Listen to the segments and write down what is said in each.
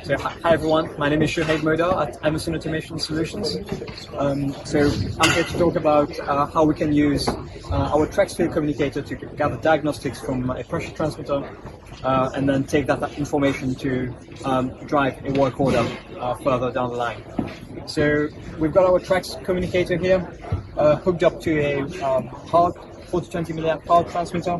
So hi everyone, my name is Shoaib Modar at Emerson Automation Solutions. So I'm here to talk about how we can use our Trex Field Communicator to gather diagnostics from a pressure transmitter and then take that information to drive a work order further down the line. So we've got our Trex Communicator here hooked up to a hard 40-20 milliamp power transmitter.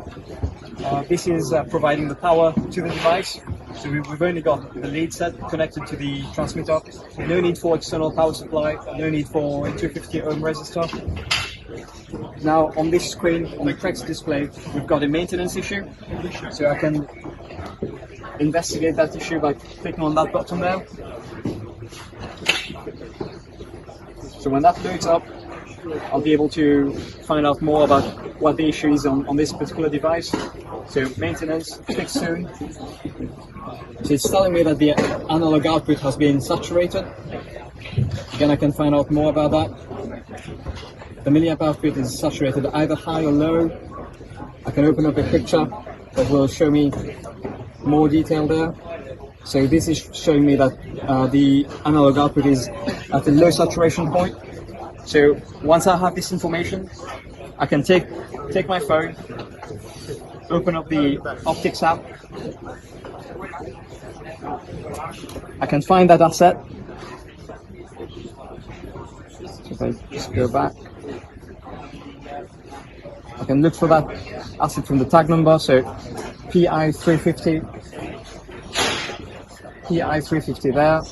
This is providing the power to the device. So we've only got the lead set connected to the transmitter. No need for external power supply, no need for a 250 ohm resistor. Now on this screen, on the Trex display, we've got a maintenance issue. So I can investigate that issue by clicking on that button there. So when that loads up, I'll be able to find out more about what the issue is on this particular device. So maintenance, fixed soon. So it's telling me that the analog output has been saturated. Again, I can find out more about that. The milliamp output is saturated either high or low. I can open up a picture that will show me more detail there. So this is showing me that the analog output is at a low saturation point. So once I have this information, I can take my phone, open up the Optics app. I can find that asset. So if I just go back, I can look for that asset from the tag number. So PI350 there.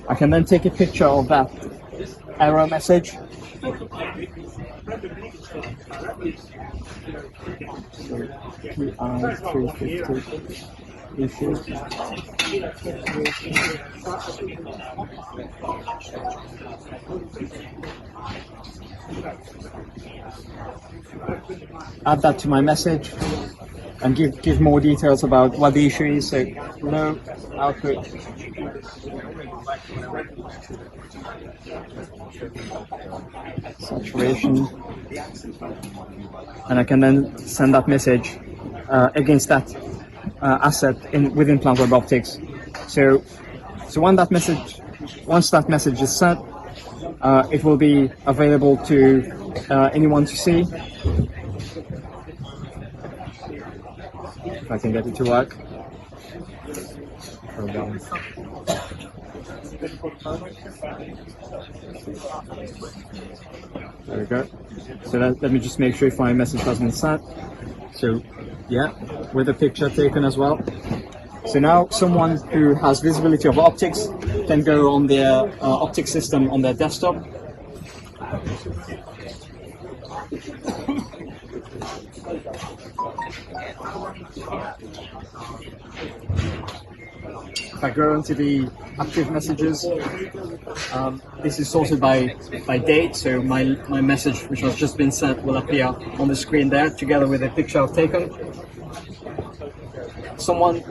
I can then take a picture of that error message. So, PI350 issue. Add that to my message and give more details about what the issue is. So low output, saturation, and I can then send that message against that asset within Plantweb Optics. So once that message is sent, it will be available to anyone to see. If I can get it to work. There we go. So let me just make sure if my message has been sent. So yeah, with a picture taken as well. So now someone who has visibility of optics can go on their optics system on their desktop. If I go into the active messages, this is sorted by date, so my message which has just been sent will appear on the screen there together with a picture I've taken. Someone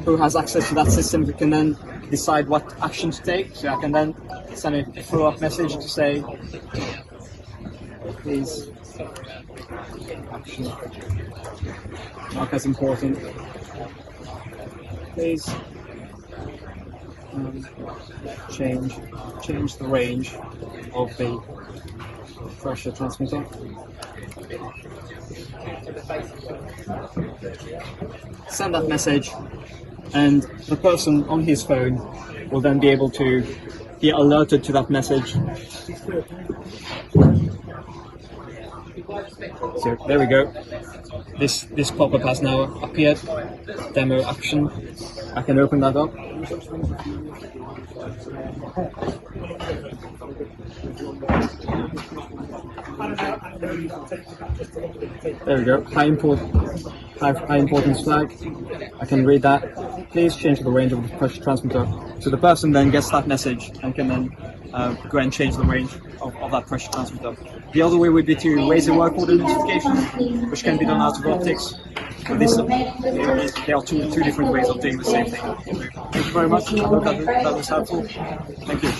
who has access to that system can then decide what action to take, so I can then send a follow-up message to say, please, action, mark as important, please change the range of the pressure transmitter. Send that message, and the person on his phone will then be able to be alerted to that message. So there we go. This pop-up has now appeared. Demo action. I can open that up. There we go. High importance flag. I can read that. Please change the range of the pressure transmitter. So the person then gets that message and can then go and change the range of that pressure transmitter. The other way would be to raise a work order notification, which can be done out of Optics. There are two different ways of doing the same thing. Thank you very much. I hope that was helpful. Thank you.